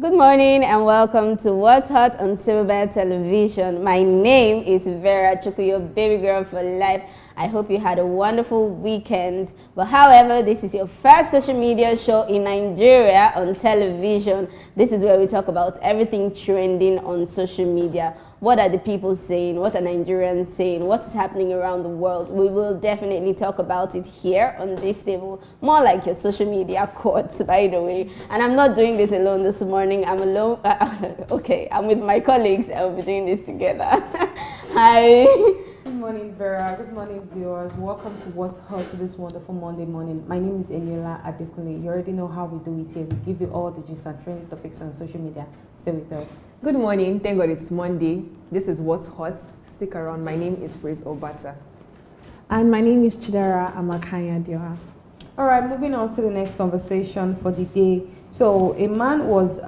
Good morning and welcome to What's Hot on Silver Television. My name is Vera Chukuyo, baby girl for life. I hope you had a wonderful weekend. But however, this is your first social media show in Nigeria on television. This is where we talk about everything trending on social media. What are the people saying? What are Nigerians saying? What is happening around the world? We will definitely talk about it here on this table. More like your social media courts, by the way. And I'm not doing this alone this morning. I'm alone. Okay, I'm with my colleagues and we'll be doing this together. Hi. Good morning, Vera. Good morning, viewers. Welcome to What's Hot this wonderful Monday morning. My name is Eniola Adekunle. You already know how we do it here. We give you all the gist and trending topics on social media. Stay with us. Good morning. Thank God it's Monday. This is What's Hot. Stick around. My name is Praise Obata. And my name is Chidera Amakanya Dioha. All right, moving on to the next conversation for the day. So, a man was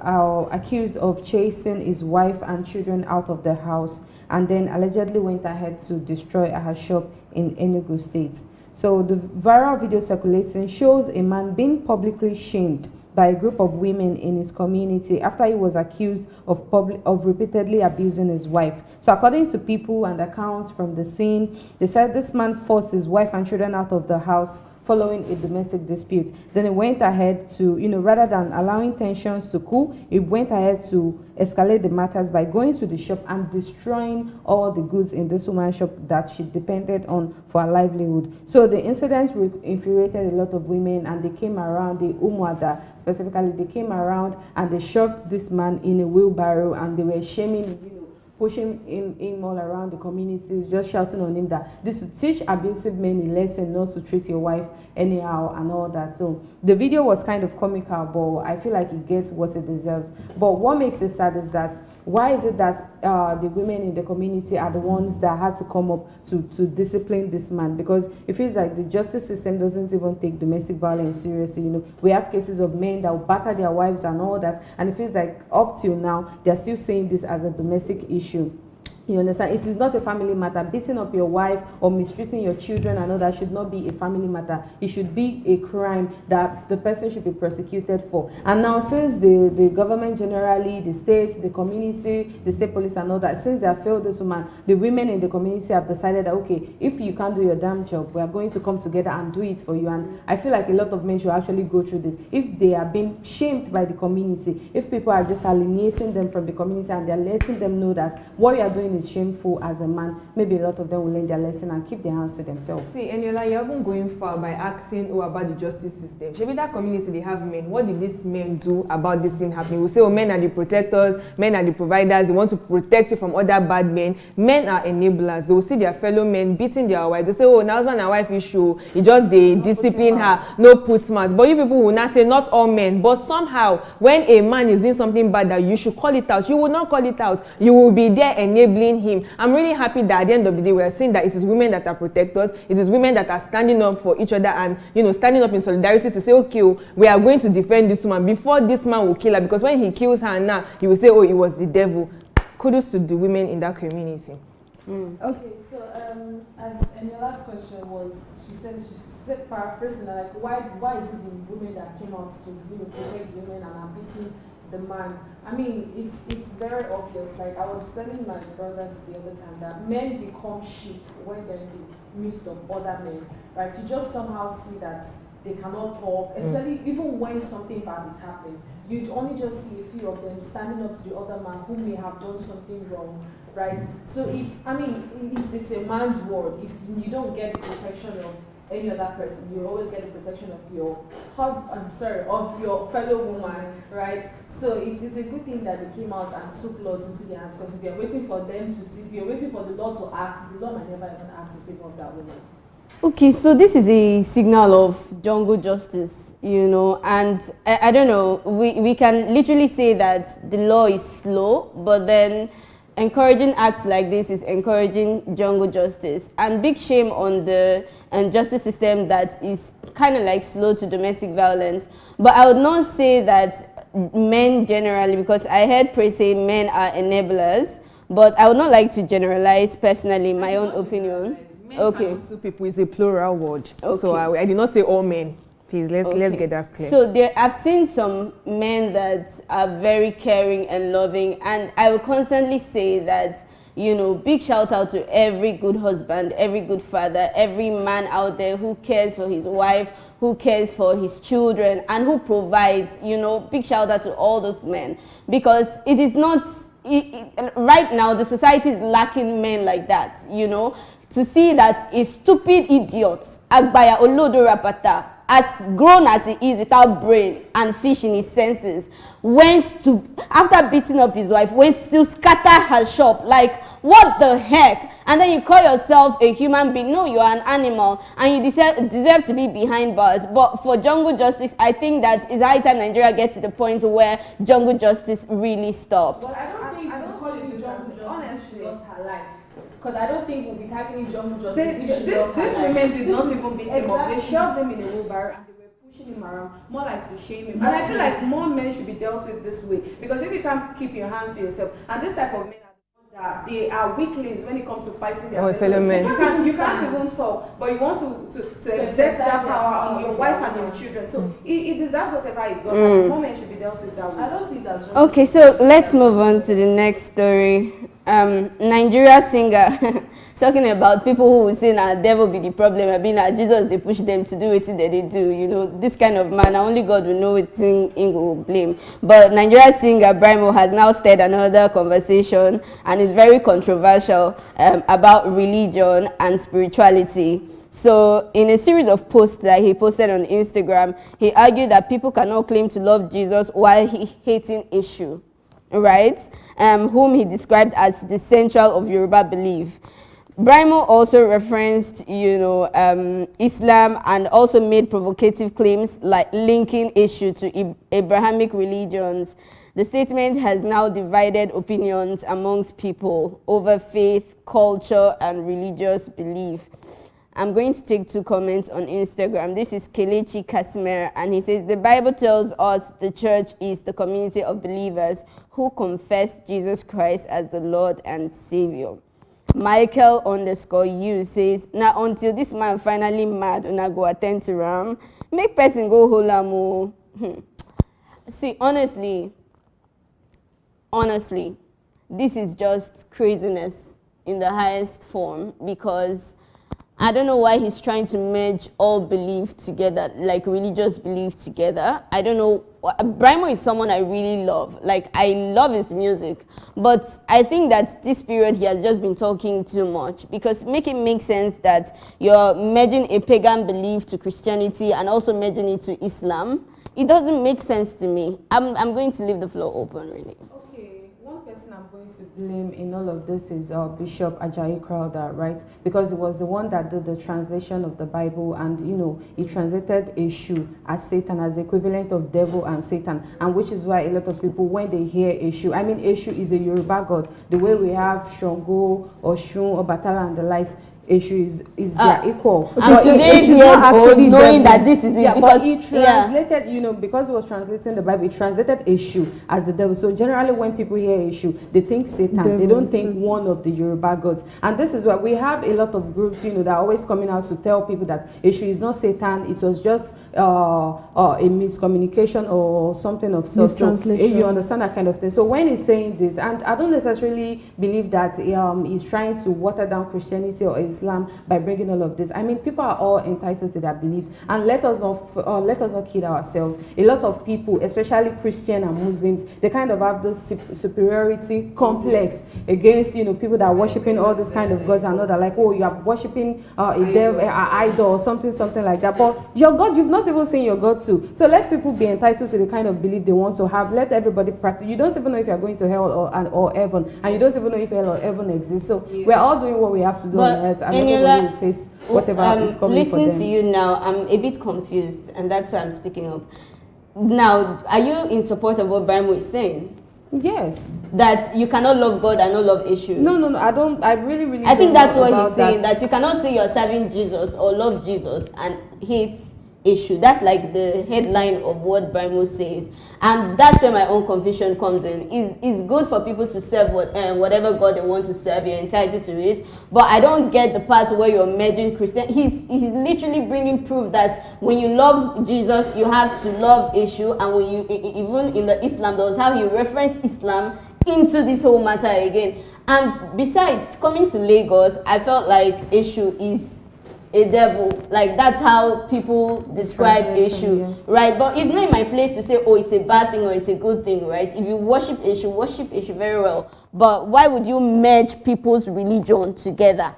accused of chasing his wife and children out of the house and then allegedly went ahead to destroy her shop in Enugu State. So, the viral video circulating shows a man being publicly shamed by a group of women in his community after he was accused of repeatedly abusing his wife. So according to people and accounts from the scene, they said this man forced his wife and children out of the house following a domestic dispute. Then he went ahead to, rather than allowing tensions to cool, he went ahead to escalate the matters by going to the shop and destroying all the goods in this woman's shop that she depended on for her livelihood. So the incidents infuriated a lot of women, and they came around, the Umuada specifically, they came around and they shoved this man in a wheelbarrow and they were shaming him, pushing him all around the communities, just shouting on him that this would teach abusive men a lesson not to treat your wife anyhow and all that. So the video was kind of comical, but I feel like it gets what it deserves. But what makes it sad is that why is it that the women in the community are the ones that had to come up to discipline this man? Because it feels like the justice system doesn't even take domestic violence seriously. We have cases of men that will batter their wives and all that, and it feels like up till now they're still saying this as a domestic issue. You understand? It is not a family matter. Beating up your wife or mistreating your children and all that should not be a family matter. It should be a crime that the person should be prosecuted for. And now, since the government generally, the states, the community, the state police and all that, since they have failed this woman, the women in the community have decided that, okay, if you can't do your damn job, we are going to come together and do it for you. And I feel like a lot of men should actually go through this. If they are being shamed by the community, if people are just alienating them from the community and they're letting them know that what you are doing is shameful as a man, maybe a lot of them will learn their lesson and keep their hands to themselves. See, Eniola, you're even going far by asking about the justice system. Maybe that community, they have men. What did these men do about this thing happening? We say, oh, men are the protectors, men are the providers, they want to protect you from other bad men. Men are enablers. They will see their fellow men beating their wives. They say, oh, now husband and wife issue, it just they discipline her, no put smart. But you people will not say not all men. But somehow, when a man is doing something bad, that you should call it out. You will not call it out. You will be there enabling him. I'm really happy that at the end of the day we are seeing that it is women that are protectors, it is women that are standing up for each other and standing up in solidarity to say, okay, we are going to defend this woman before this man will kill her, because when he kills her now you will say, oh, it was the devil. Kudos to the women in that community. Okay, so as Eniola's question was, she said paraphrasing, like why is it the women that came out to protect women and are beating the man? I mean, it's very obvious. Like I was telling my brothers the other time that men become sheep when they're in the midst of other men, right? You just somehow see that they cannot talk, especially even when something bad is happening. You'd only just see a few of them standing up to the other man who may have done something wrong, right? So it's a man's world. If you don't get the protection of any other person, you always get the protection of your of your fellow woman, right? So it's a good thing that they came out and took laws into their hands, because if you're waiting for the law to act, the law might never even act in favor of that woman. Okay, so this is a signal of jungle justice, and I don't know, we can literally say that the law is slow, but then encouraging acts like this is encouraging jungle justice. And big shame on the justice system that is kind of like slow to domestic violence. But I would not say that men generally, because I heard Praise say men are enablers, but I would not like to generalize personally, my own opinion. Men okay. Two people is a plural word. Okay. So I did not say all men. Please, let's get that clear. So I've seen some men that are very caring and loving, and I will constantly say that, you know, big shout out to every good husband, every good father, every man out there who cares for his wife, who cares for his children, and who provides. You know, big shout out to all those men, because it is not, right now the society is lacking men like that, you know. To see that a stupid idiot, Agbaya Olodo Rapata, as grown as he is without brain and fish in his senses, went to, after beating up his wife, went to scatter her shop. Like, what the heck? And then you call yourself a human being. No, you are an animal, and you deserve to be behind bars. But for jungle justice, I think that it's high time Nigeria gets to the point where jungle justice really stops. But I don't think calling it jungle justice, honestly, lost her life. Because I don't think we'll be tackling jungle justice. These women did not even beat him up. They shoved him in a wheelbarrow and they were pushing him around, more like to shame him. And I feel like more men should be dealt with this way. Because if you can't keep your hands to yourself, and this type of men that they are weaklings when it comes to fighting their fellow men. You can't even talk, but you want to exert that power on your wife and your children. So it deserves whatever it got. More men should be dealt with that way. I don't see that. Okay, so let's move on to the next story. Nigeria singer talking about people who will say that devil be the problem, I mean that Jesus they push them to do what they do. You know, this kind of man, only God will know what thing he will blame. But Nigeria singer Brimo has now started another conversation, and is very controversial about religion and spirituality. So in a series of posts that he posted on Instagram, he argued that people cannot claim to love Jesus while hating Eshu, right? Whom he described as the central of Yoruba belief. Brimo also referenced, you know, Islam, and also made provocative claims like linking Eshu to Abrahamic religions. The statement has now divided opinions amongst people over faith, culture, and religious belief. I'm going to take 2 comments on Instagram. This is Kelechi Kasimir, and he says, the Bible tells us the church is the community of believers who confess Jesus Christ as the Lord and Savior. Michael_U says, now until this man finally mad, una go attend to Ram, make person go holamo. See, honestly, this is just craziness in the highest form, because I don't know why he's trying to merge all belief together, like religious belief together. I don't know. Brimo is someone I really love. Like, I love his music. But I think that this period he has just been talking too much, because make it make sense that you're merging a pagan belief to Christianity and also merging it to Islam. It doesn't make sense to me. I'm going to leave the floor open, really. One person I'm going to blame in all of this is Bishop Ajayi Crowther, right? Because he was the one that did the translation of the Bible, and you know, he translated Eshu as Satan, as the equivalent of devil and Satan, and which is why a lot of people, when they hear Eshu, I mean Eshu is a Yoruba god, the way we have Shango or Shun, Obatala and the likes. Eshu is their equal. I'm today knowing that this is it, yeah, because but he translated, you know, because he was translating the Bible, he translated Eshu as the devil. So generally when people hear Eshu, they think Satan. They don't think one of the Yoruba gods. And this is why we have a lot of groups, you know, that are always coming out to tell people that Eshu is not Satan. It was just a miscommunication or something of such. So you understand that kind of thing. So when he's saying this, and I don't necessarily believe that he's trying to water down Christianity or Islam by bringing all of this. I mean, people are all entitled to their beliefs, and let us not kid ourselves. A lot of people, especially Christian and Muslims, they kind of have this superiority complex against, you know, people that are worshiping all this kind of gods and all that. Like, oh, you are worshiping a devil, an idol, or something like that. But your God, you've not even seen your God too. So let people be entitled to the kind of belief they want to have. Let everybody practice. You don't even know if you're going to hell or heaven, and you don't even know if hell or heaven exists. So we're all doing what we have to do on earth. And everybody will face whatever is coming for them. Listening to you now, I'm a bit confused, and that's why I'm speaking up. Now, are you in support of what Brimo is saying? Yes. That you cannot love God and not love Eshu? No, I don't. I really I think that's what he's saying, that you cannot say you're serving Jesus or love Jesus and hate issue. That's like the headline of what Bible says. And that's where my own confusion comes in. It's good for people to serve whatever God they want to serve. You're entitled to it. But I don't get the part where you're merging Christian. He's literally bringing proof that when you love Jesus, you have to love issue. And when you, even in the Islam, that was how he referenced Islam into this whole matter again. And besides, coming to Lagos, I felt like issue is a devil. Like, that's how people describe issue, yes. Right? But it's not in my place to say, oh, it's a bad thing or it's a good thing, right? If you worship issue very well. But why would you merge people's religion together?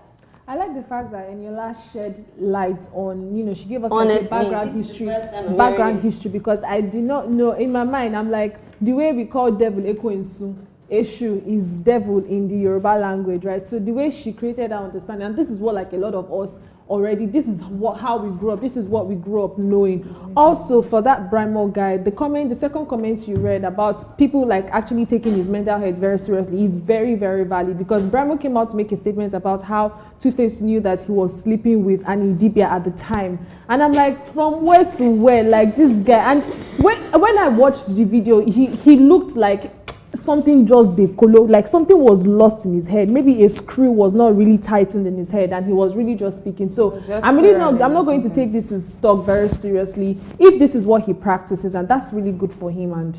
I like the fact that Eniola shed light on, she gave us honestly, like background history, because I did not know. In my mind, I'm like, the way we call devil Ekwensu, issue is devil in the Yoruba language, right? So the way she created our understanding, and this is what like a lot of us already, this is how we grew up, this is what we grew up knowing. Also, for that Brimo guy, the second comment you read about people like actually taking his mental health very seriously is very, very valid, because Brimo came out to make a statement about how Two-Face knew that he was sleeping with Annie Dibia at the time, and I'm like, from where to where? Like, this guy. And when I watched the video, he looked like something just decollo, like something was lost in his head. Maybe a screw was not really tightened in his head and he was really just speaking. So I'm not going to take this as stock very seriously if this is what he practices, and that's really good for him. And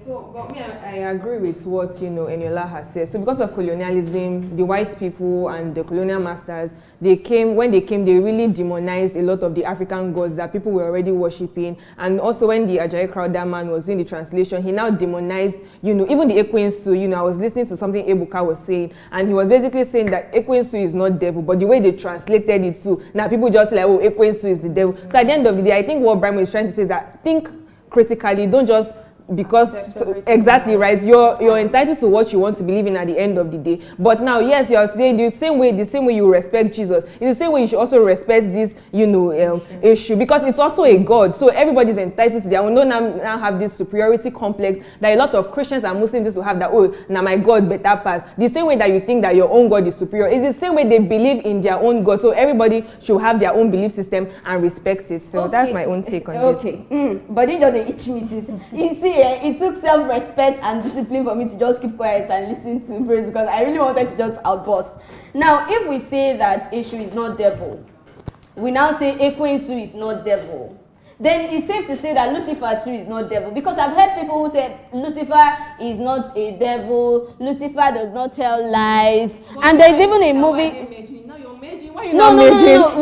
so but me, I agree with what Eniola has said. So because of colonialism, the white people and the colonial masters, when they came, they really demonized a lot of the African gods that people were already worshipping. And also when the Ajayi Crowther man was doing the translation, he now demonized even the Ekwensu. I was listening to something Ebuka was saying, and he was basically saying that Ekwensu is not devil, but the way they translated it too, now people just like, oh, Ekwensu is the devil. So at the end of the day, I think what Brimo is trying to say is that think critically, don't just exactly right. You're entitled to what you want to believe in at the end of the day. But now, yes, you're saying the same way you respect Jesus, it's the same way you should also respect this, issue, because it's also a God. So everybody's entitled to that. We don't now have this superiority complex that a lot of Christians and Muslims used to have, that, oh, now my God better pass. The same way that you think that your own God is superior, it's the same way they believe in their own God. So everybody should have their own belief system and respect it. So that's my own take on this. Okay. But it doesn't itch me, sis. You see, it took self-respect and discipline for me to just keep quiet and listen to praise, because I really wanted to just outburst. Now, if we say that issue is not devil, we now say Ekwensu is not devil, then it's safe to say that Lucifer too is not devil, because I've heard people who said Lucifer is not a devil, Lucifer does not tell lies, and there's even a movie. No.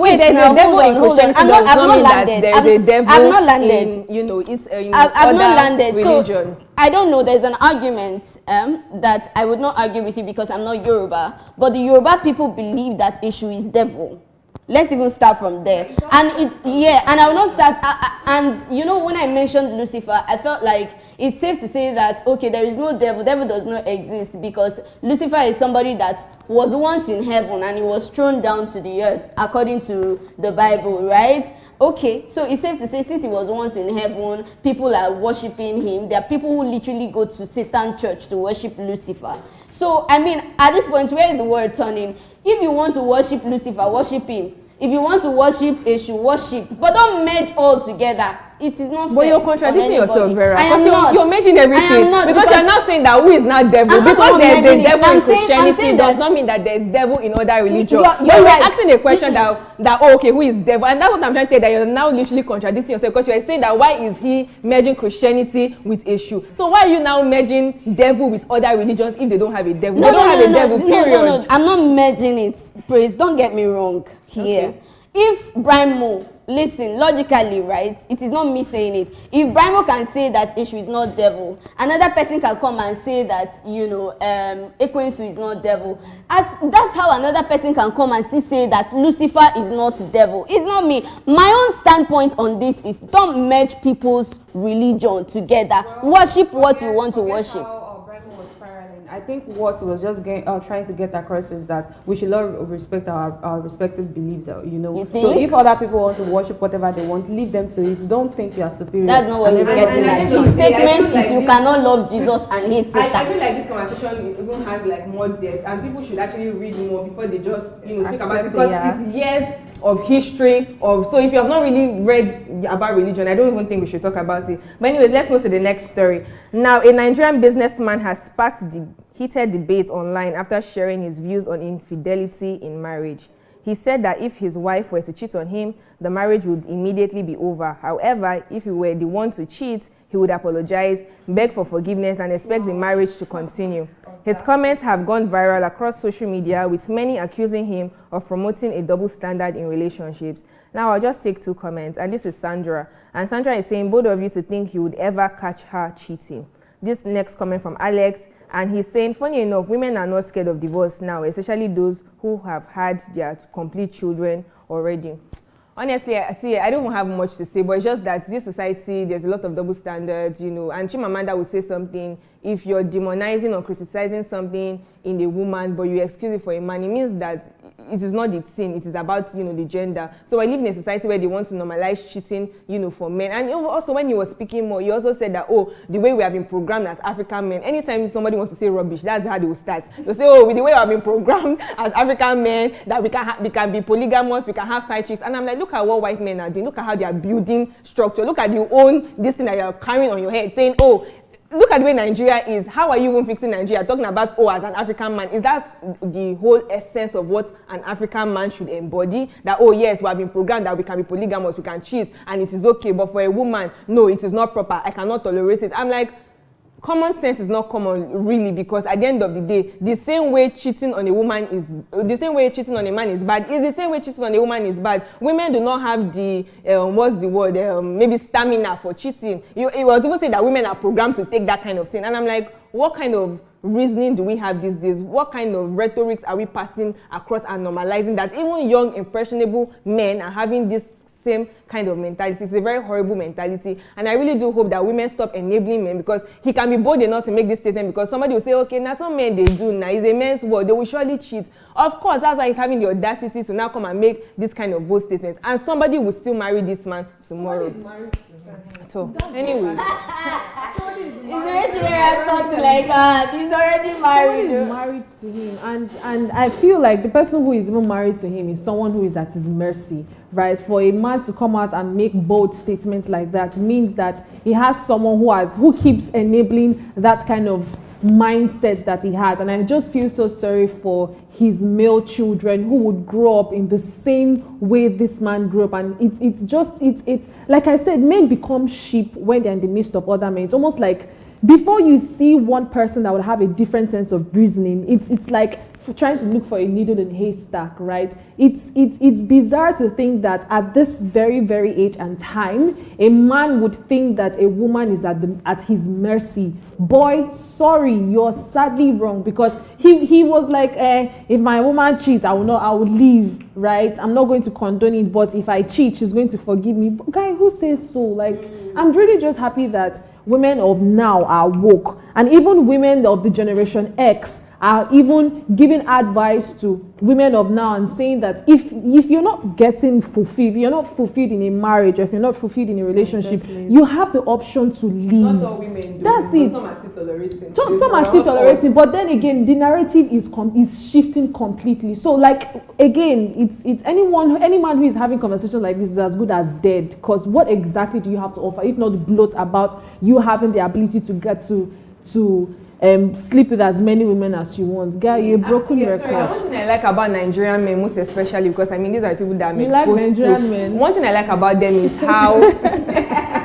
Wait, there's a devil in Christianity. I've not landed. There's a devil I've not landed. I've not landed. Religion. So I don't know. There's an argument that I would not argue with you because I'm not Yoruba, but the Yoruba people believe that issue is devil. Let's even start from there. And and I will not start. And when I mentioned Lucifer, I felt like it's safe to say that, okay, there is no devil. Devil does not exist, because Lucifer is somebody that was once in heaven and he was thrown down to the earth, according to the Bible, right? Okay, so it's safe to say, since he was once in heaven, people are worshiping him. There are people who literally go to Satan church to worship Lucifer. So, I mean, at this point, where is the world turning? If you want to worship Lucifer, worship him. If you want to worship Eshu, worship. But don't merge all together. It is not fair. But you're contradicting yourself, Vera. I am not. You're merging everything. I am not, because you're not saying that who is not devil. Because there's a devil in Christianity does not mean that there's devil in other religions. You're asking a question that okay, who is devil? And that's what I'm trying to say, that you're now literally contradicting yourself, because you're saying that why is he merging Christianity with Eshu? So why are you now merging devil with other religions if they don't have a devil? They don't have a devil, period. No. I'm not merging it. Praise, don't get me wrong here. Okay. If Brimo, listen, logically, right, it is not me saying it. If Brimo can say that Eshu is not devil, another person can come and say that, Ekwensu is not devil. That's how another person can come and still say that Lucifer is not devil. It's not me. My own standpoint on this is, don't merge people's religion together. Worship what you want to worship. I think what was just trying to get across is that we should all respect our respective beliefs, So if other people want to worship whatever they want, leave them to it. Don't think you are superior. That's not what we're getting at. His statement is you cannot love Jesus and hate Satan. I feel like this conversation even has like more depth, and people should actually read more before they just speak about it, because it's years of history, so if you have not really read about religion, I don't even think we should talk about it. But anyways, let's move to the next story. Now, a Nigerian businessman has sparked the heated debate online after sharing his views on infidelity in marriage. He said that if his wife were to cheat on him, the marriage would immediately be over. However, if he were the one to cheat, he would apologize, beg for forgiveness, and expect the marriage to continue. His comments have gone viral across social media, with many accusing him of promoting a double standard in relationships. Now, I'll just take two comments, and this is Sandra. And Sandra is saying, both of you to think he would ever catch her cheating. This next comment from Alex, and he's saying, funny enough, women are not scared of divorce now, especially those who have had their complete children already. Honestly, I don't have much to say, but it's just that this society, there's a lot of double standards, and Chimamanda will say something, if you're demonizing or criticizing something in a woman, but you excuse it for a man, it means that it is not the sin, it is about, the gender. So I live in a society where they want to normalize cheating, for men. And also when you were speaking more, you also said that, the way we have been programmed as African men, anytime somebody wants to say rubbish, that's how they will start. They'll say, with the way we have been programmed as African men, that we can be polygamous, we can have side chicks. And I'm like, look at what white men are doing, look at how they are building structure, look at your own, this thing that you're carrying on your head, saying, look at the way Nigeria is. How are you even fixing Nigeria? Talking about, as an African man. Is that the whole essence of what an African man should embody? That, yes, we have been programmed that we can be polygamous, we can cheat, and it is okay. But for a woman, no, it is not proper. I cannot tolerate it. I'm like, common sense is not common, really, because at the end of the day, the same way cheating on a woman is, the same way cheating on a man is bad, is the same way cheating on a woman is bad. Women do not have the, maybe stamina for cheating. It was even said that women are programmed to take that kind of thing. And I'm like, what kind of reasoning do we have these days? What kind of rhetorics are we passing across and normalizing that even young, impressionable men are having this same kind of mentality? It's a very horrible mentality, and I really do hope that women stop enabling men, because he can be bold enough to make this statement, because somebody will say, okay, now some men, they do now, it's a men's world, they will surely cheat. Of course, that's why he's having the audacity to now come and make this kind of bold statements, and somebody will still marry this man tomorrow. Somebody is married to him. So anyways, He's already married. Is married to him, and I feel like the person who is even married to him is someone who is at his mercy, right? For a man to come out and make bold statements like that means that he has someone who keeps enabling that kind of mindset that he has. And I just feel so sorry for his male children who would grow up in the same way this man grew up. And it's like I said, men become sheep when they're in the midst of other men. It's almost like before you see one person that would have a different sense of reasoning, it's like trying to look for a needle in a haystack, right? It's bizarre to think that at this very, very age and time, a man would think that a woman is at his mercy. Boy, sorry, you're sadly wrong, because he was like, if my woman cheats, I will leave, right? I'm not going to condone it, but if I cheat, she's going to forgive me. But guy, who says so? Like, I'm really just happy that women of now are woke, and even women of the Generation X are even giving advice to women of now and saying that if you're not getting fulfilled, if you're not fulfilled in a marriage, or if you're not fulfilled in a relationship, you have the option to leave. Not all women do. That's it. Some are still tolerating. Some are still tolerating, but then again, the narrative is shifting completely. So, like, again, it's any man who is having conversations like this is as good as dead. Because what exactly do you have to offer, if not gloat about you having the ability to get to sleep with as many women as you want? Guy, you're broken record. Sorry, one thing I like about Nigerian men, most especially, because these are the people that I'm exposed like Nigerian men. One thing I like about them is how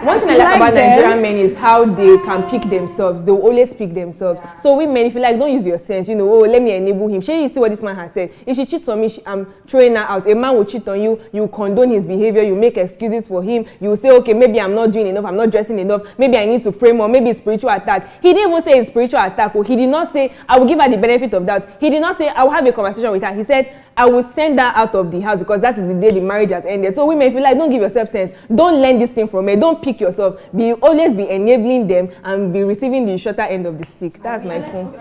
Nigerian men is how they can pick themselves. They will always pick themselves. Yeah. So women, if you like, don't use your sense. Let me enable him. You see what this man has said. If she cheats on me, I'm throwing her out. A man will cheat on you. You condone his behavior. You make excuses for him. You will say, okay, maybe I'm not doing enough. I'm not dressing enough. Maybe I need to pray more. Maybe it's spiritual attack. He didn't even say it's spiritual attack. He did not say, I will give her the benefit of that. He did not say, I will have a conversation with her. He said, I will send her out of the house, because that is the day the marriage has ended. So women, if you like, don't give yourself sense. Don't learn this thing from me. Don't pick yourself. Always be enabling them and be receiving the shorter end of the stick. That's my point.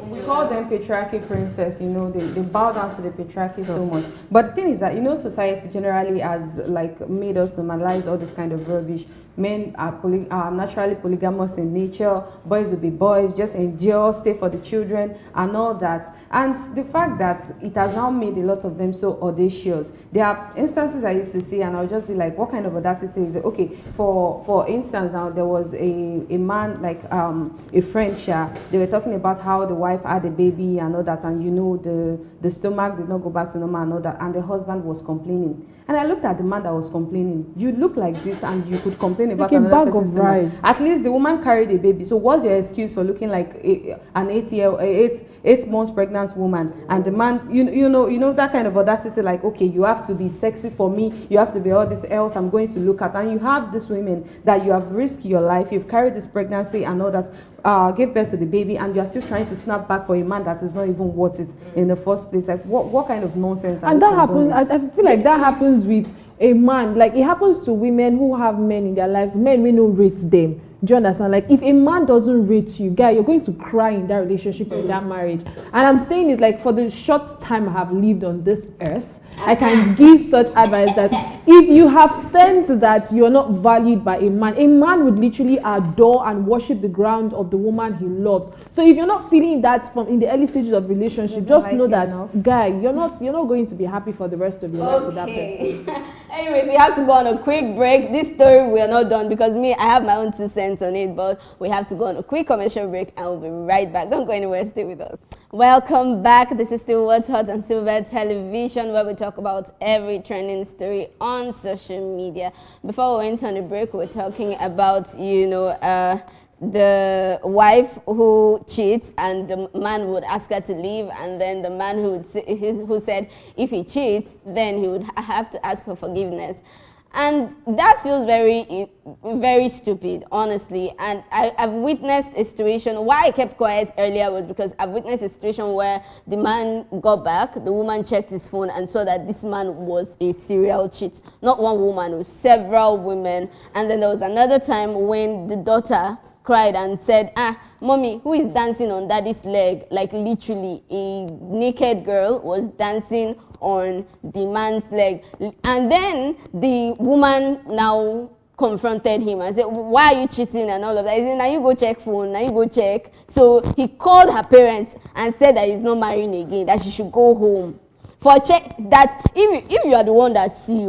We call them patriarchy princess. They bow down to the patriarchy so much. But the thing is that society generally has like made us normalize all this kind of rubbish. men are naturally polygamous in nature, boys will be boys, just endure, stay for the children and all that. And the fact that it has now made a lot of them so audacious. There are instances I used to see and I'll just be like, what kind of audacity is it? Okay, for instance, now there was a man, like a friend, they were talking about how the wife had a baby and all that, and you know, the stomach did not go back to normal and all that, and the husband was complaining. And I looked at the man that was complaining. You look like this and you could complain about like another person's stomach. At least the woman carried a baby. So what's your excuse for looking like an 8 months pregnant woman? And the man, you know that kind of audacity, like, okay, you have to be sexy for me, you have to be all this else I'm going to look at. And you have these women that you have risked your life, you've carried this pregnancy and all that, gave birth to the baby, and you're still trying to snap back for a man that is not even worth it in the first place. Like, what kind of nonsense? And that happens, I feel like that happens with a man. Like, it happens to women who have men in their lives, men we don't rate them. Do you understand? Like, if a man doesn't rate you, guy, you're going to cry in that relationship, in that marriage. And I'm saying is, like, for the short time I have lived on this earth, I can give such advice that if you have sense that you're not valued by a man would literally adore and worship the ground of the woman he loves. So if you're not feeling that from in the early stages of relationship, just know that, guy, you're not going to be happy for the rest of your life with that person. Anyways, we have to go on a quick break. This story we are not done because I have my own 2 cents on it, but we have to go on a quick commercial break and we'll be right back. Don't go anywhere, stay with us. Welcome back. This is still What's Hot on Silver Television, where we talk about every trending story on social media. Before we went on the break, we were talking about, the wife who cheats and the man would ask her to leave, and then the man who said if he cheats, then he would have to ask for forgiveness. And that feels very, very stupid, honestly. And I've witnessed a situation. Why I kept quiet earlier was because I've witnessed a situation where the man got back, the woman checked his phone and saw that this man was a serial cheat. Not one woman, it was several women. And then there was another time when the daughter cried and said, mommy, who is dancing on daddy's leg? Like, literally, a naked girl was dancing on the man's leg. And then the woman now confronted him and said, why are you cheating and all of that? He said, now you go check phone, now you go check. So he called her parents and said that he's not marrying again, that she should go home. For check that if you are the one that see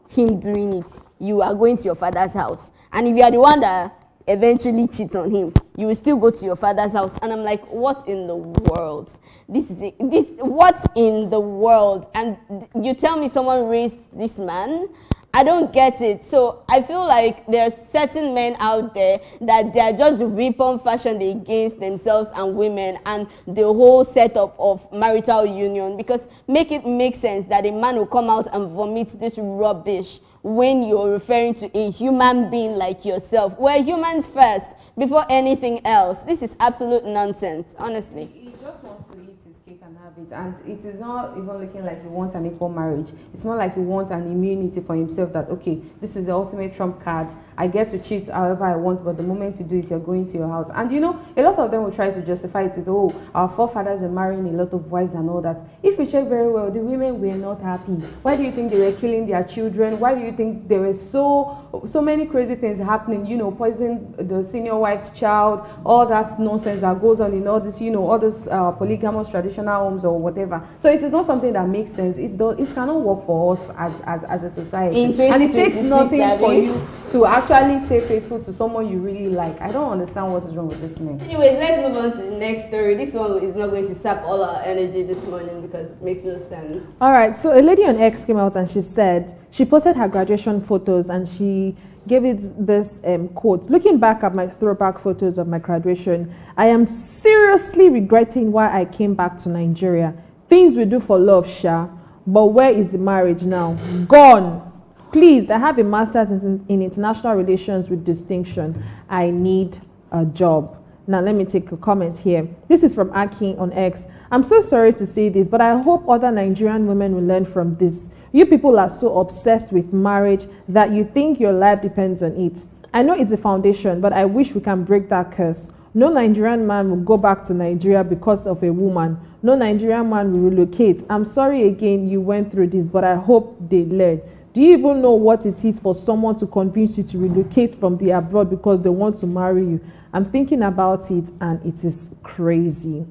him doing it, you are going to your father's house. And if you are the one that eventually cheat on him, you will still go to your father's house. And I'm like, what in the world? What in the world? And you tell me someone raised this man? I don't get it. So I feel like there are certain men out there that they are just weapon fashioned against themselves and women and the whole setup of marital union, because make it make sense that a man will come out and vomit this rubbish when you're referring to a human being like yourself. We're humans first before anything else. This is absolute nonsense, honestly. He just wants to eat his cake and have it, and it is not even looking like he wants an equal marriage. It's more like he wants an immunity for himself, that okay, this is the ultimate trump card. I get to cheat however I want, but the moment you do it, you're going to your house. And a lot of them will try to justify it with, oh, our forefathers were marrying a lot of wives and all that. If you check very well, the women were not happy. Why do you think they were killing their children? Why do you think there were so many crazy things happening, poisoning the senior wife's child, all that nonsense that goes on in all this, all those polygamous traditional homes or whatever. So it is not something that makes sense. It cannot work for us as a society. And it takes nothing for you to actually stay faithful to someone you really like. I don't understand what is wrong with this man. Anyways, let's move on to the next story. This one is not going to sap all our energy this morning because it makes no sense. All right, so a lady on X came out and she said, she posted her graduation photos and she gave it this quote: looking back at my throwback photos of my graduation, I am seriously regretting why I came back to Nigeria. Things we do for love, Sha, but where is the marriage now? Gone. Please, I have a master's in international relations with distinction. I need a job. Now, let me take a comment here. This is from Aki on X. I'm so sorry to say this, but I hope other Nigerian women will learn from this. You people are so obsessed with marriage that you think your life depends on it. I know it's a foundation, but I wish we can break that curse. No Nigerian man will go back to Nigeria because of a woman. No Nigerian man will relocate. I'm sorry again you went through this, but I hope they learn. Do you even know what it is for someone to convince you to relocate from the abroad because they want to marry you? I'm thinking about it and it is crazy.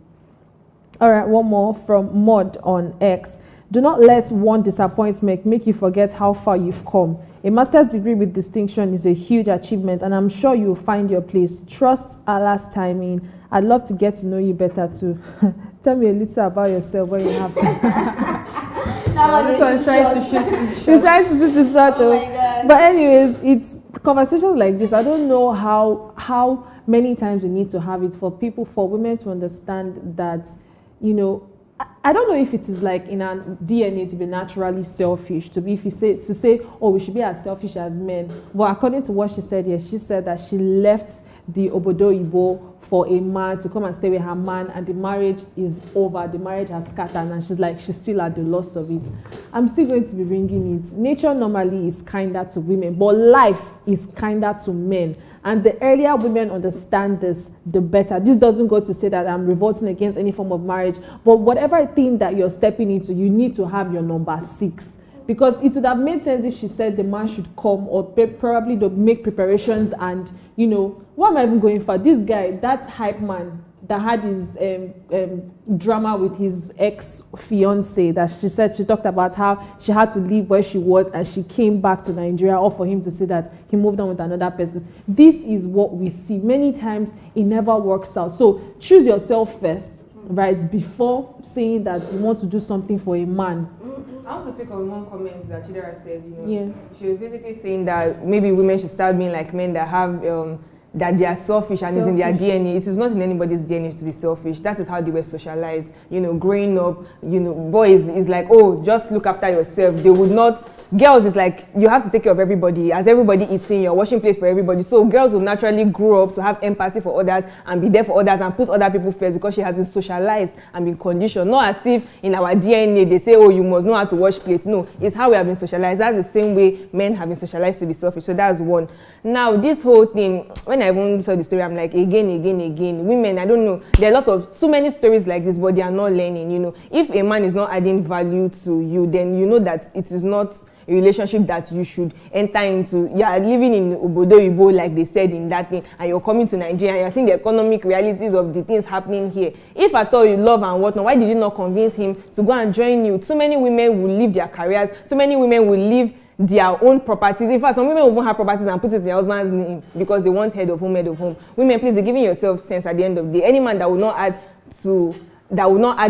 All right, one more from Mod on X. Do not let one disappointment make you forget how far you've come. A master's degree with distinction is a huge achievement, and I'm sure you'll find your place. Trust Allah's timing. I'd love to get to know you better too. Tell me a little about yourself when you have to. This one's trying to shoot. He's trying to shoot his shot. Oh my God. But anyways, it's conversations like this. I don't know how many times we need to have it for women to understand that, you know, I don't know if it is like in our DNA to be naturally selfish, to say, oh, we should be as selfish as men. But according to what she said here, she said that she left the Obodo Ibo for a man to come and stay with her man, and the marriage is over. The marriage has scattered, and she's like, she's still at the loss of it. I'm still going to be ringing it. Nature normally is kinder to women, but life is kinder to men. And the earlier women understand this, the better. This doesn't go to say that I'm revolting against any form of marriage, but whatever thing that you're stepping into, you need to have your number 6. Because it would have made sense if she said the man should come, or probably to make preparations and, you know, what am I even going for? This guy, that hype man that had his drama with his ex-fiance, that she said, she talked about how she had to leave where she was and she came back to Nigeria, or for him to say that he moved on with another person. This is what we see. Many times it never works out. So choose yourself first, right, before saying that you want to do something for a man. I want to speak on one comment that Chidera said. You know, Yeah. She was basically saying that maybe women should start being like men that have that they are selfish and it's in their DNA. It is not in anybody's DNA to be selfish. That is how they were socialized. You know, growing up, you know, boys is like, oh, just look after yourself. They would not. Girls is like, you have to take care of everybody. As everybody eating, you're washing plates for everybody. So girls will naturally grow up to have empathy for others and be there for others and put other people first, because she has been socialized and been conditioned. Not as if in our DNA they say, oh, you must know how to wash plates. No, it's how we have been socialized. That's the same way men have been socialized to be selfish. So that's one. Now, this whole thing, when I even saw the story, I'm like, again. Women, I don't know. There are so many stories like this, but they are not learning, you know. If a man is not adding value to you, then you know that it is not a relationship that you should enter into. You are living in Obodo Ibo, like they said in that thing, and you're coming to Nigeria and you're seeing the economic realities of the things happening here. If at all you love and whatnot, why did you not convince him to go and join you? So many women will leave their careers. So many women will leave their own properties. In fact, some women will even have properties and put it in their husband's name because they want head of home. Women, please, you're giving yourself sense at the end of the day. Any man that will not add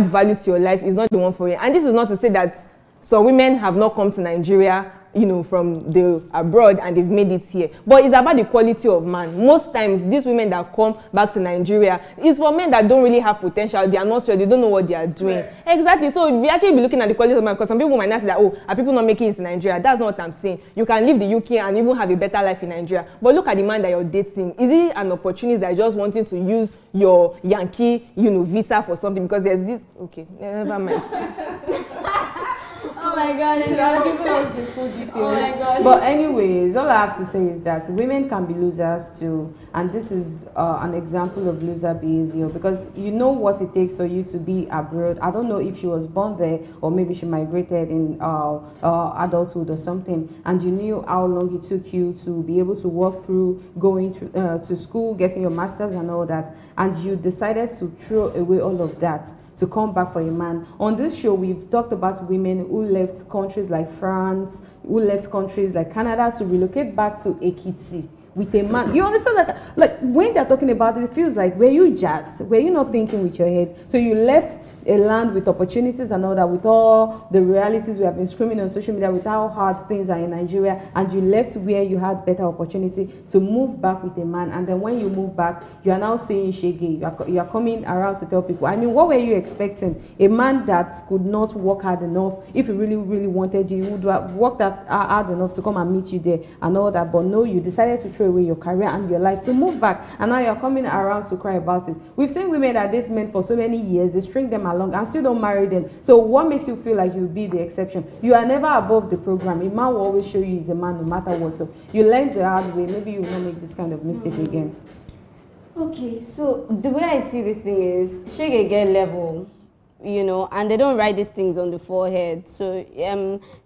value to your life is not the one for you. And this is not to say that some women have not come to Nigeria, you know, from the abroad and they've made it here. But it's about the quality of man. Most times, these women that come back to Nigeria is for men that don't really have potential. They are not sure. They don't know what they are doing. Exactly. So we actually be looking at the quality of man, because some people might not say that, oh, are people not making it in Nigeria? That's not what I'm saying. You can leave the UK and even have a better life in Nigeria. But look at the man that you're dating. Is it an opportunity that you're just wanting to use your Yankee, you know, visa for something? Because there's this. Okay, never mind. Oh my God, Oh my God. But anyways, all I have to say is that women can be losers too, and this is an example of loser behavior, because you know what it takes for you to be abroad. I don't know if she was born there or maybe she migrated in adulthood or something, and you knew how long it took you to be able to walk through going to school, getting your masters and all that, and you decided to throw away all of that to come back for a man. On this show, we've talked about women who left countries like France, who left countries like Canada to relocate back to Ekiti with a man. You understand that? Like when they're talking about it, it feels like, were you not thinking with your head? So you left a land with opportunities and all that, with all the realities we have been screaming on social media, with how hard things are in Nigeria, and you left where you had better opportunity to move back with a man. And then when you move back, you are now saying shege. You are coming around to tell people. I mean, what were you expecting? A man that could not work hard enough. If he really, really wanted you, he would have worked hard enough to come and meet you there and all that. But no, you decided to throw away your career and your life to move back, and now you're coming around to cry about it. We've seen women that date men for so many years, they string them along and still don't marry them. So what makes you feel like you'll be the exception? You are never above the program. A man will always show you he's a man no matter what. So you learn the hard way. Maybe you will not make this kind of mistake again. Okay, so the way I see the thing is, shege get level. you know, and they don't write these things on the forehead. So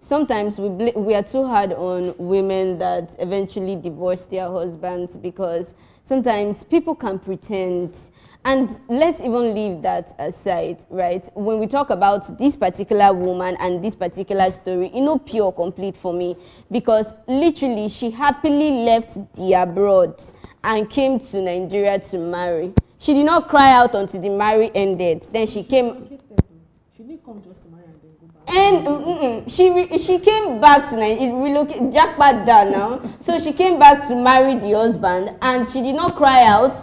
sometimes we are too hard on women that eventually divorce their husbands, because sometimes people can pretend. And let's even leave that aside, right? When we talk about this particular woman and this particular story, pure complete for me, because literally she happily left the abroad and came to Nigeria to marry. She did not cry out until the marriage ended. Then she came. She didn't come just to marry and then go back. And she came back to Nigeria, relocate, jackpot down now. So she came back to marry the husband, and she did not cry out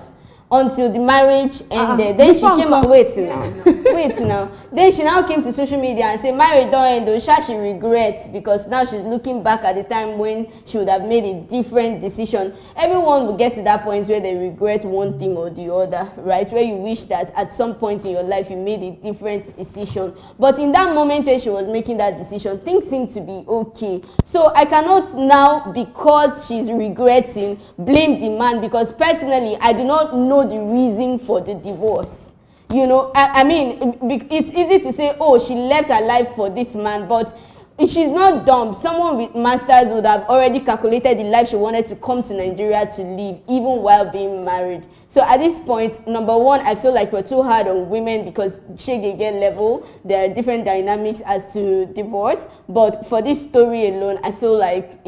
until the marriage ended. Then she came up, wait now. Then she now came to social media and said, marriage don't end, though. She regrets, because now she's looking back at the time when she would have made a different decision. Everyone will get to that point where they regret one thing or the other, right? Where you wish that at some point in your life you made a different decision. But in that moment where she was making that decision, things seemed to be okay. So I cannot now, because she's regretting, blame the man, because personally I do not know the reason for the divorce. I mean, it's easy to say, oh, she left her life for this man, but she's not dumb. Someone with masters would have already calculated the life she wanted to come to Nigeria to live, even while being married. So at this point, number one, I feel like we're too hard on women, because shege get level. There are different dynamics as to divorce, but for this story alone, I feel like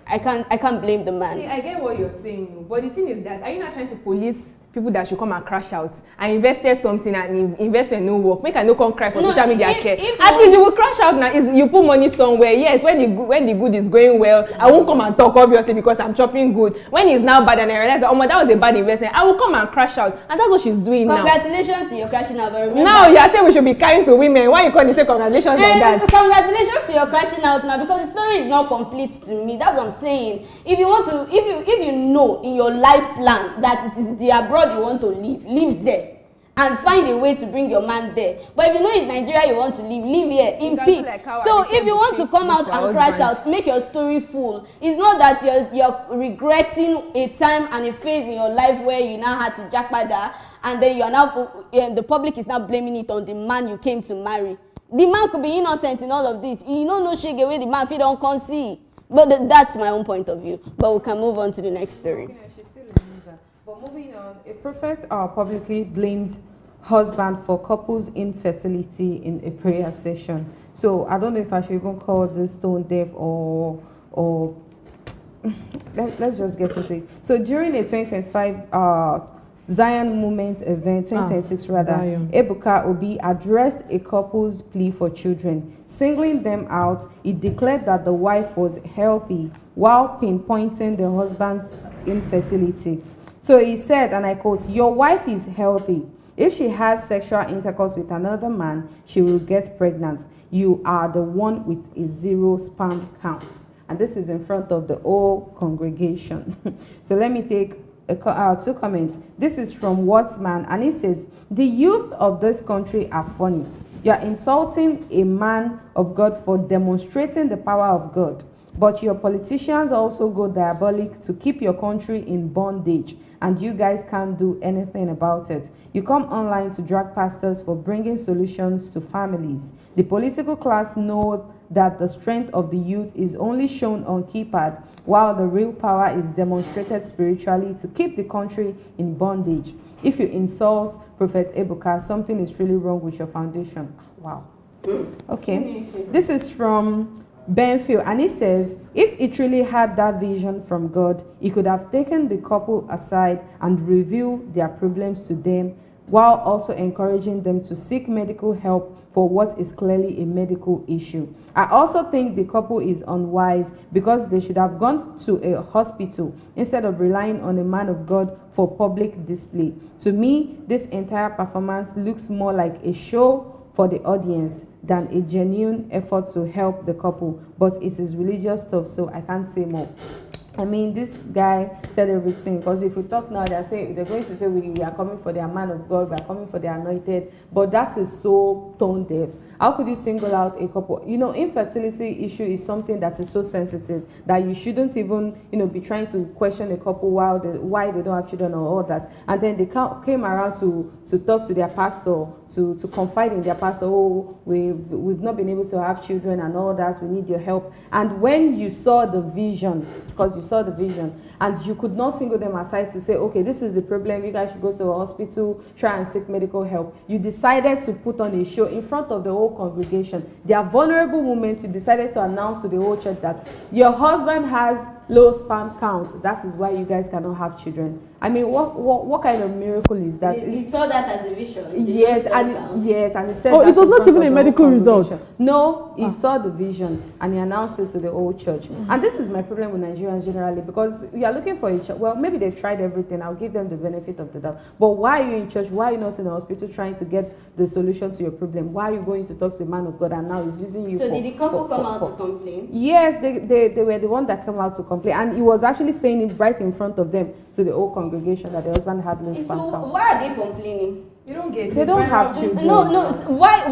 I can't blame the man. See, I get what you're saying, but the thing is that, are you not trying to police people that should come and crash out? I invested something and investment no work. Make I no come cry for social media care. At least you will crash out now. You put money somewhere. Yes, when the good is going well, I won't come and talk, obviously, because I'm chopping good. When it's now bad and I realize that, oh my, that was a bad investment, I will come and crash out. And that's what she's doing now. Congratulations to your crashing out. Remember, now you are saying we should be kind to women. Why you can't say congratulations like that? Congratulations to your crashing out now, because the story is not complete to me. That's what I'm saying. If you want to, if you know in your life plan that it is the abroad you want to live there, and find a way to bring your man there. But if you know it's Nigeria you want to live here in peace. Like, so if you want to come out and crash out, make your story full. It's not that you're regretting a time and a phase in your life where you now had to jackpot, and then you are now the public is now blaming it on the man you came to marry. The man could be innocent in all of this. You don't know shege where the man fit don't come see. But that's my own point of view. But we can move on to the next story. She's still a loser. But moving on, a prophet publicly blames husband for couple's infertility in a prayer session. So I don't know if I should even call this tone deaf or let's just get into it. So during a 2025 Zion Movement event, 2026 rather, Zion. Ebuka Obi addressed a couple's plea for children. Singling them out, he declared that the wife was healthy while pinpointing the husband's infertility. So he said, and I quote, "Your wife is healthy. If she has sexual intercourse with another man, she will get pregnant. You are the one with a 0 sperm count." And this is in front of the whole congregation. So let me take two comments. This is from Wattsman, and he says, "The youth of this country are funny. You are insulting a man of God for demonstrating the power of God. But your politicians also go diabolic to keep your country in bondage, and you guys can't do anything about it. You come online to drag pastors for bringing solutions to families. The political class know that the strength of the youth is only shown on keypad, while the real power is demonstrated spiritually to keep the country in bondage. If you insult Prophet Ebuka, something is really wrong with your foundation." Wow. Okay. This is from Benfield, and he says, if he truly had that vision from God, he could have taken the couple aside and revealed their problems to them, while also encouraging them to seek medical help for what is clearly a medical issue. I also think the couple is unwise, because they should have gone to a hospital instead of relying on a man of God for public display. To me, this entire performance looks more like a show for the audience than a genuine effort to help the couple, but it is religious stuff, so I can't say more. I mean, this guy said everything, because if we talk now, they're going to say we are coming for their man of God, we are coming for the anointed, but that is so tone deaf. How could you single out a couple? You know, infertility issue is something that is so sensitive that you shouldn't even, you know, be trying to question a couple why they don't have children or all that. And then they came around to talk to their pastor, to confide in their pastor, oh, we've not been able to have children and all that, we need your help. And when you saw the vision, because you saw the vision, and you could not single them aside to say, okay, this is the problem, you guys should go to a hospital, try and seek medical help. You decided to put on a show in front of the whole congregation. Their vulnerable moments, you decided to announce to the whole church that your husband has low sperm count. That is why you guys cannot have children. I mean, what kind of miracle is that? He saw that as a vision. Yes, and he said. Oh, it was not even a medical result. No, he saw the vision and he announced it to the whole church. And this is my problem with Nigerians generally, because we are looking for a church. Well, maybe they've tried everything. I'll give them the benefit of the doubt. But why are you in church? Why are you not in the hospital trying to get the solution to your problem? Why are you going to talk to a man of God and now he's using you? So did the couple come out to complain? Yes, they were the one that came out to complain, and he was actually saying it right in front of them to the whole congregation that the husband had low sperm count. So why are they complaining? You don't get it. They don't have children. No. Why?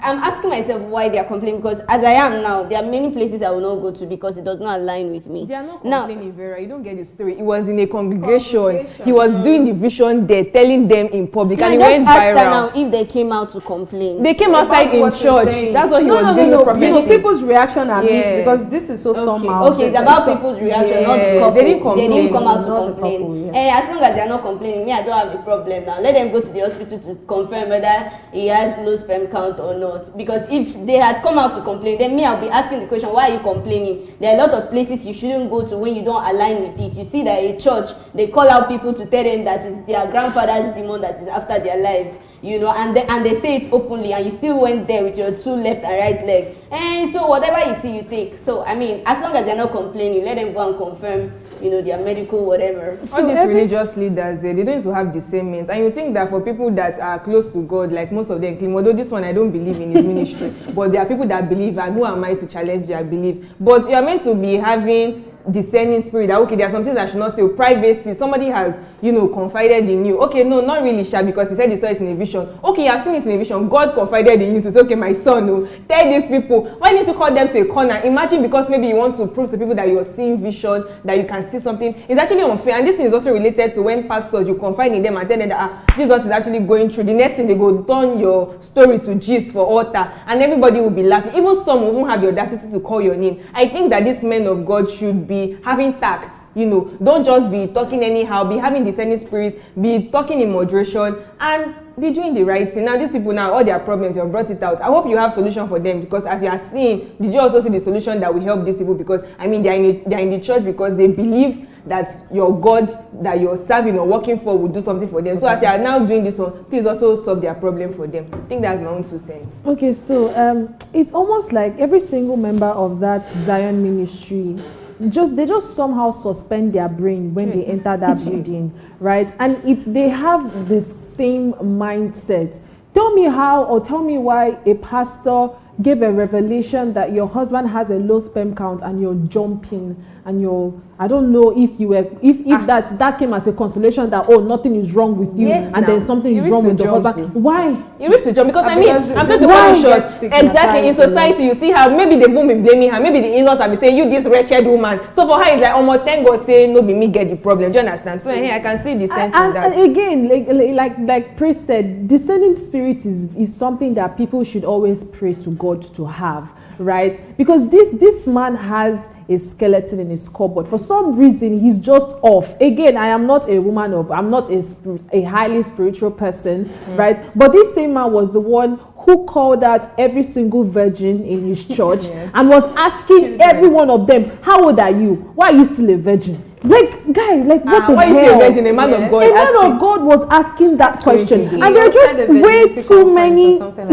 I'm asking myself why they are complaining, because as I am now, there are many places I will not go to because it does not align with me. They are not complaining, Vera. You don't get the story. It was in a congregation. He was doing the vision there, telling them in public, and it went viral. Now, if they came out to complain, they came outside in church. That's what he was doing. No, people's reaction are mixed because this is so somehow. Okay, it's about people's reaction, not the couple. They didn't complain. They didn't come out to complain. Couple, yes. As long as they are not complaining, me, I don't have a problem now. Let them go to the hospital to confirm whether he has low sperm count or not. Because if they had come out to complain, then me, I'll be asking the question, why are you complaining? There are a lot of places you shouldn't go to when you don't align with it. You see that a church, they call out people to tell them that it's their grandfather's demon that is after their life. You know, and they say it openly, and you still went there with your two left and right leg. And so whatever you see, you take. So I mean, as long as they're not complaining, let them go and confirm, you know, their medical whatever. So all these religious leaders, they don't used to have discernment, and you think that for people that are close to God, like most of them claim, although this one I don't believe in his ministry, but there are people that believe, and who am I to challenge their belief? But you are meant to be having discerning spirit that okay, there are some things I should not say. Privacy, somebody has, you know, confided in you. Okay, no, not really sure, because he said he saw it in a vision. Okay, I've seen it in a vision. God confided in you to say, okay, my son, no, tell these people. Why need to call them to a corner? Imagine, because maybe you want to prove to people that you're seeing vision, that you can see something. It's actually unfair, and this thing is also related to when pastors, you confide in them and tell them that this is what is actually going through. The next thing, they go turn your story to gist for altar, and everybody will be laughing. Even some won't have the audacity to call your name. I think that these men of God should be having tact, you know, don't just be talking anyhow, be having discerning spirit, be talking in moderation, and be doing the right thing. Now these people, now all their problems, you have brought it out. I hope you have solution for them, because as you are seeing, did you also see the solution that will help these people? Because I mean, they are in the church because they believe that your God that you're serving or working for will do something for them. So as you are now doing this one, please also solve their problem for them. I think that's my own 2 cents. Okay, so it's almost like every single member of that Zion ministry, they just somehow suspend their brain when they enter that building, right? And they have the same mindset. Tell me how, or tell me why a pastor gave a revelation that your husband has a low sperm count and you're jumping and you're, I don't know if you were, if that came as a consolation that, oh, nothing is wrong with you, yes, and then something is wrong with the husband. Why? You reach to jump because I mean, I'm trying to cut it short. Exactly, in society, you see how maybe they won't be blaming her, maybe the in-laws have been saying, you this wretched woman. So for her, it's like, thank God say, no, be me get the problem. Do you understand? So I can see the sense in that. And again, like Praise said, discerning spirit is something that people should always pray to God to have, right? Because this man has a skeleton in his cupboard. For some reason, he's just off. Again, I'm not a highly spiritual person, right? But this same man was the one who called out every single virgin in his church and was asking every one of them, how old are you? Why are you still a virgin? Like, guy, like what the why hell? Is he a virgin? A man of God. A man of God was asking that question, and there are just way too many. I don't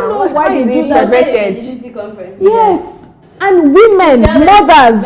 know why they do that. Yes. And women, mothers,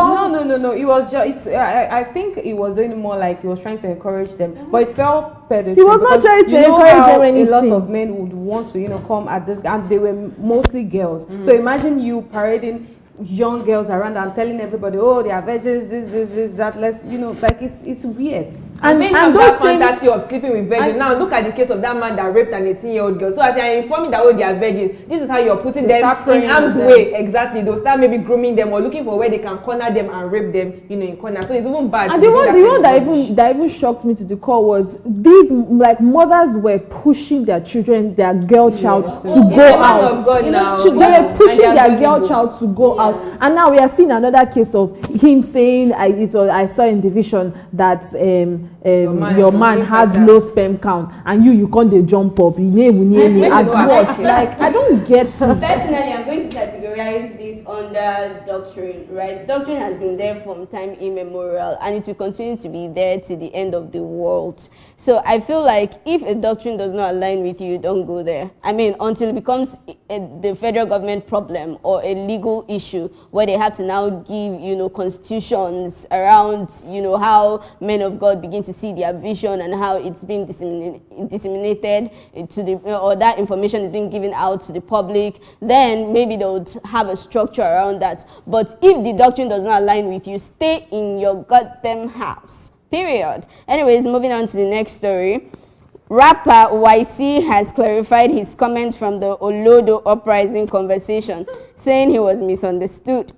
no. It was just. I think it was only more like he was trying to encourage them, but it felt predatory. He was not trying to encourage them anything. A lot of men would want to, come at this, and they were mostly girls. So imagine you parading young girls around and telling everybody, oh, they are virgins, this, that. Let's, like it's weird. And many of those that fantasy of sleeping with virgins. Now look at the case of that man that raped an 18-year-old girl. So as you're informing that they are virgins, this is how you're putting them in harm's way. Exactly. They'll start maybe grooming them or looking for where they can corner them and rape them, in corner. So it's even bad. And the one that even shocked me to the core was these like mothers were pushing their children, their girl child to go out. Of God now. They were pushing their girl child to go out. And now we are seeing another case of him saying, I saw in division that your man has low sperm count, and you can't they jump up. As what? Like, I don't get it. Personally, I'm going to categorize this under doctrine, right? Doctrine has been there from time immemorial, and it will continue to be there till the end of the world. So I feel like if a doctrine does not align with you, don't go there. I mean, until it becomes the federal government problem or a legal issue where they have to now give, constitutions around, how men of God begin to see their vision and how it's being disseminated to the, or that information is being given out to the public, then maybe they would have a structure around that. But if the doctrine does not align with you, stay in your goddamn house. Period. Anyways, moving on to the next story. Rapper YC has clarified his comments from the Olodo uprising conversation, saying he was misunderstood.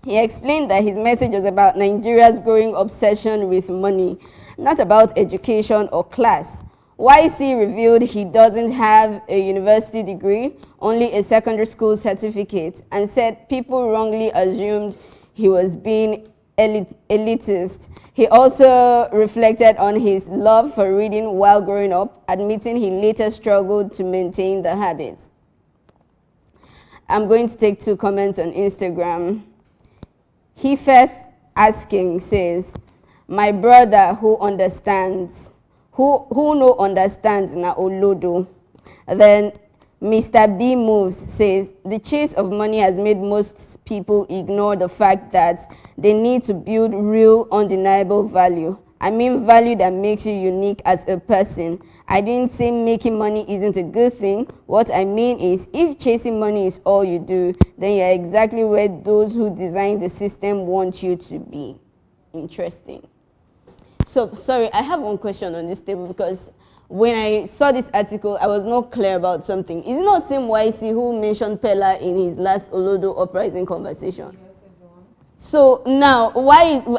He explained that his message was about Nigeria's growing obsession with money, not about education or class. YC revealed he doesn't have a university degree, only a secondary school certificate, and said people wrongly assumed he was being elitist. He also reflected on his love for reading while growing up, admitting he later struggled to maintain the habit. I'm going to take 2 comments on Instagram. Hefeth asking says, my brother who understands, who no understands na Olodo. Then Mr. B Moves says, the chase of money has made most people ignore the fact that they need to build real, undeniable value. I mean value that makes you unique as a person. I didn't say making money isn't a good thing. What I mean is, if chasing money is all you do, then you're exactly where those who design the system want you to be. Interesting. So, sorry, I have one question on this table because when I saw this article, I was not clear about something. Is it not Tim YC who mentioned Pella in his last Olodo uprising conversation? Yes, it's the one. So now,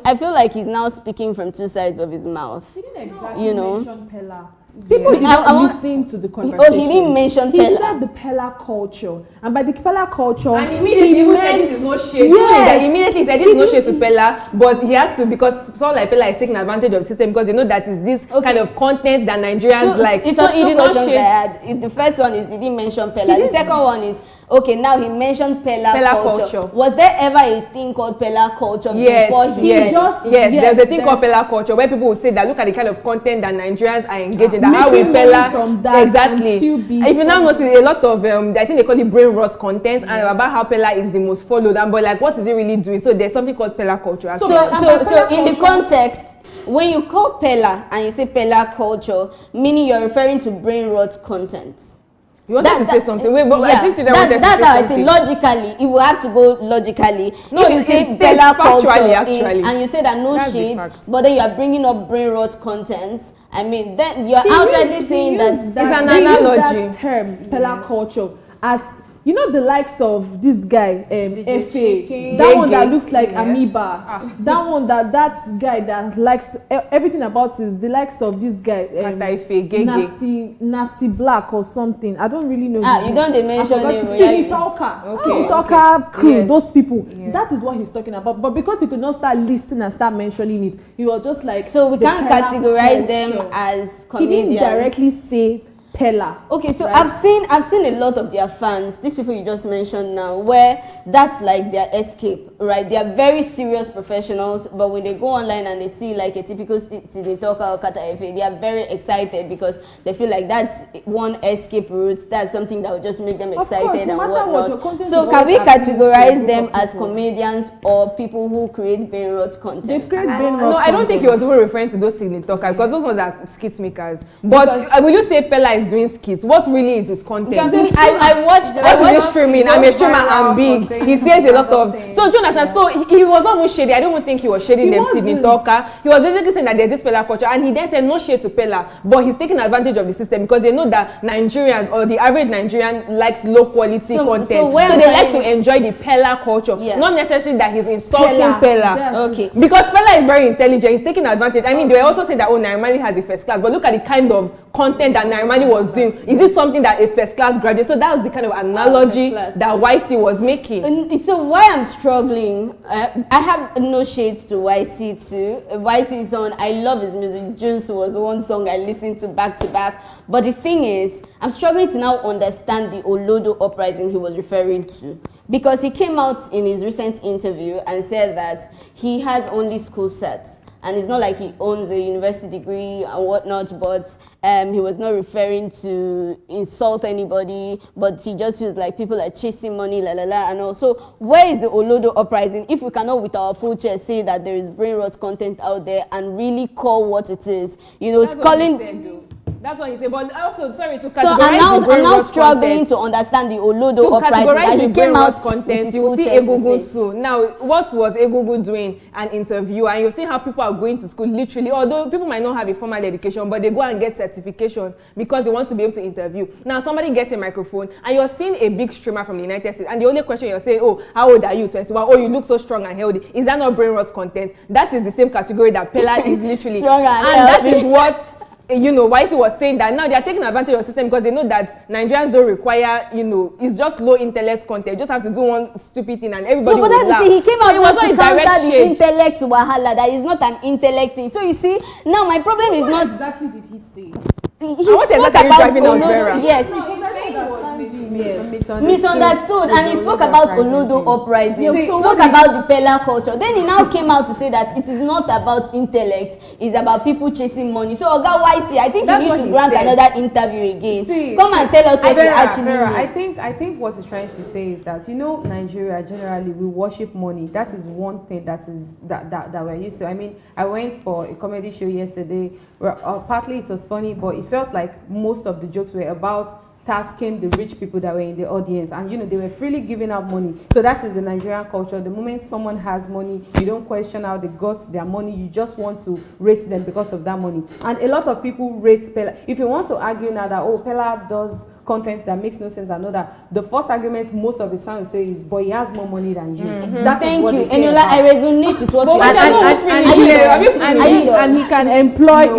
I feel like he's now speaking from 2 sides of his mouth. He didn't exactly mention Pella. People did not listen to the conversation. Oh, he didn't mention Pella. He said the Pella culture. And by the Pella culture... And immediately he said this is no shade. Yes. Immediately said this is no shade to Pella, but he has to, because someone like Pella is taking advantage of the system because they know that it's this kind of content that Nigerians like. It's he did not shade. The first one is, did he mention Pella? The second one is, okay, now he mentioned Pella culture. Was there ever a thing called Pella culture before he Yes, there's a thing called Pella culture where people will say that look at the kind of content that Nigerians are engaged in, that how we Pella from that exactly. If you now notice a lot of I think they call it brain rot content and about how Pella is the most followed, and but like what is it really doing? So there's something called Pella culture. Actually. So in the context, when you call Pella and you say Pella culture, meaning you're referring to brain rot content. You wanted to say something. Wait, but I think that's how I say logically. If we have to go logically, no, if you say Pella culture actually, and you say that no shit, but then you are bringing up brain rot content. I mean, then you're outrightly saying that it's an analogy. That term Pella culture as the likes of this guy, Efe, that one that looks like amoeba, that one that guy that likes everything about is the likes of this guy, nasty black or something. I don't really know. You don't mention him. Talker crew, those people. Yes. That is what he's talking about. But because he could not start listing and start mentioning it, he was just like. So we can't categorize them as comedians. He didn't directly say Pella. Okay, so right? I've seen a lot of their fans, these people you just mentioned now, where that's like their escape, right? They are very serious professionals, but when they go online and they see like a typical Sydney talker or Kata Efe, they are very excited because they feel like that's one escape route, that's something that will just make them excited and whatnot. So can we categorize them as comedians or people who create brain rot content? They create brain rot No, I don't think he was even referring to those Sydney talkers because those ones are skit makers. But will you say Pella is doing skits. What really is his content? I watched. What is he streaming? I'm a streamer, I'm big. He says a lot of. So do you understand? So he was not even shady. I don't even think he was shading them, Sydney Talker. He was basically saying that there's this Pella culture, and he then said no shade to Pella, but he's taking advantage of the system because they know that Nigerians or the average Nigerian likes low quality content. So they like to enjoy the Pella culture, not necessarily that he's insulting Pella. Okay. Because Pella is very intelligent. He's taking advantage. I mean, they were also saying that Naimali has a first class, but look at the kind of content that Naimali was doing. Is it something that a first class graduate? So that was the kind of analogy that YC was making. So why I'm struggling, I have no shades to YC too. YC is on. I love his music. Juice was one song I listened to back. But the thing is, I'm struggling to now understand the Olodo uprising he was referring to. Because he came out in his recent interview and said that he has only school sets. And it's not like he owns a university degree and whatnot, but he was not referring to insult anybody, but he just feels like people are chasing money, and also, where is the Olodo uprising if we cannot with our full chest say that there is brain rot content out there and really call what it is? That's calling. That's what he said, but also, sorry, to categorize I'm now struggling to understand the Olodo uprising. Categorize the came out content, you will see Egungun too. Now, what was Egungun doing? An interview, and you've seen how people are going to school, literally, although people might not have a formal education, but they go and get certification because they want to be able to interview. Now, somebody gets a microphone, and you're seeing a big streamer from the United States, and the only question you're saying, oh, how old are you? 21. Oh, you look so strong and healthy. Is that not brain rot content? That is the same category that Pella is literally. Strong and that is what YC was saying, that now they are taking advantage of the system because they know that Nigerians don't require, it's just low intellect content. You just have to do one stupid thing and everybody will laugh. He came out to counter the intellect wahala. That is not an intellect thing. So you see, now my problem is not exactly did he say? He spoke about Olodo. Yes. Misunderstood, and he spoke about Olodo uprising. He spoke about the Pella culture. Then he now came out to say that it is not about intellect, it's about people chasing money. So Oga YC, I think you need to grant another interview again. Come and tell us what you actually mean. I think what he's trying to say is that Nigeria generally we worship money. That is one thing that we're used to. I mean, I went for a comedy show yesterday where partly it was funny, but it felt like most of the jokes were about tasking the rich people that were in the audience, and they were freely giving out money. So that is the Nigerian culture. The moment someone has money, you don't question how they got their money, you just want to rate them because of that money. And a lot of people rate Pella. If you want to argue now that Pella does content that makes no sense, I know that the first argument most of the time will say is, but he has more money than you. Thank you. Eniola, I resonate with what and he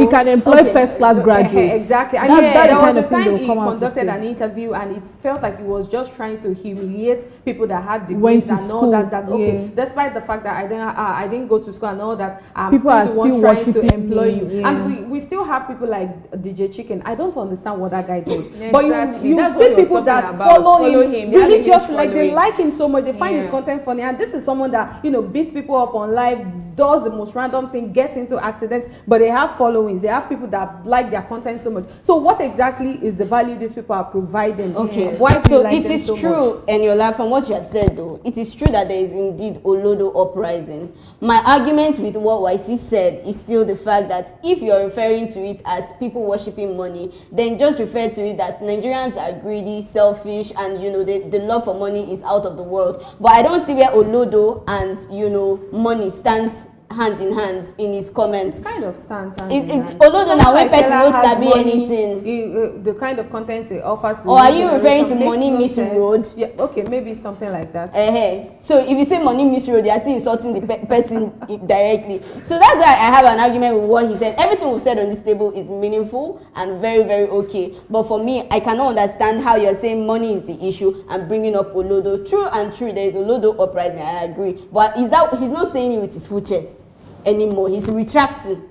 can employ first class graduates. Exactly. I mean, there was a time he conducted an interview and it felt like he was just trying to humiliate people that had degrees and all that. That's okay. Despite the fact that I didn't go to school and all that, people are still trying to employ you. And we still have people like DJ Chicken. I don't understand what that guy does. But you see people that follow him really just like they like him so much, they find his content funny, and this is someone that beats people up on live, does the most random thing, gets into accidents, but they have followings, they have people that like their content so much. So what exactly is the value these people are providing? Okay, why do you like it them is so true much? And Yola, from what you have said though, it is true that there is indeed Olodo uprising. My argument with what YC said is still the fact that if you're referring to it as people worshipping money, then just refer to it that Nigerians are greedy, selfish, and the love for money is out of the world. But I don't see where Olodo and money stands hand in hand in his comments. It kind of stands hand in hand. Although now when person knows to be anything, the kind of content it offers. Or are you referring to money miss road? Yeah, okay, maybe something like that. So if you say money miss road, you are still insulting the person directly. So that's why I have an argument with what he said. Everything we said on this table is meaningful and very, very okay. But for me, I cannot understand how you're saying money is the issue and bringing up Olodo. True, there is Olodo uprising. I agree, but he's not saying it with his full chest anymore. He's retracting.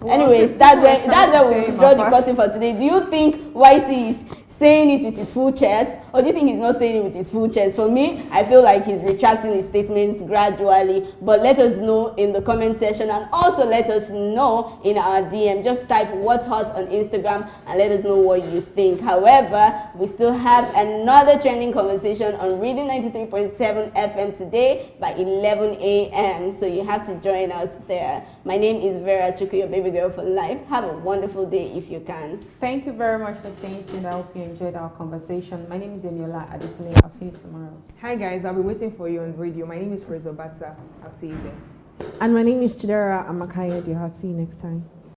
Anyways, that's where we draw the curtain for today. Do you think YC is saying it with his full chest, Or do you think he's not saying it with his full chest? For me, I feel like he's retracting his statements gradually. But let us know in the comment section, and also let us know in our DM. Just type what's hot on Instagram and let us know what you think. However, we still have another trending conversation on Reading 93.7 FM today by 11 a.m. So you have to join us there. My name is Vera Chuku, your baby girl for life. Have a wonderful day if you can. Thank you very much for staying tuned. I hope you enjoyed our conversation. My name is Eniola Adekule. I'll see you tomorrow. Hi guys, I'll be waiting for you on radio. My name is Fraser Batsa. I'll see you there. And my name is Chidera Amakayode. I'll see you next time.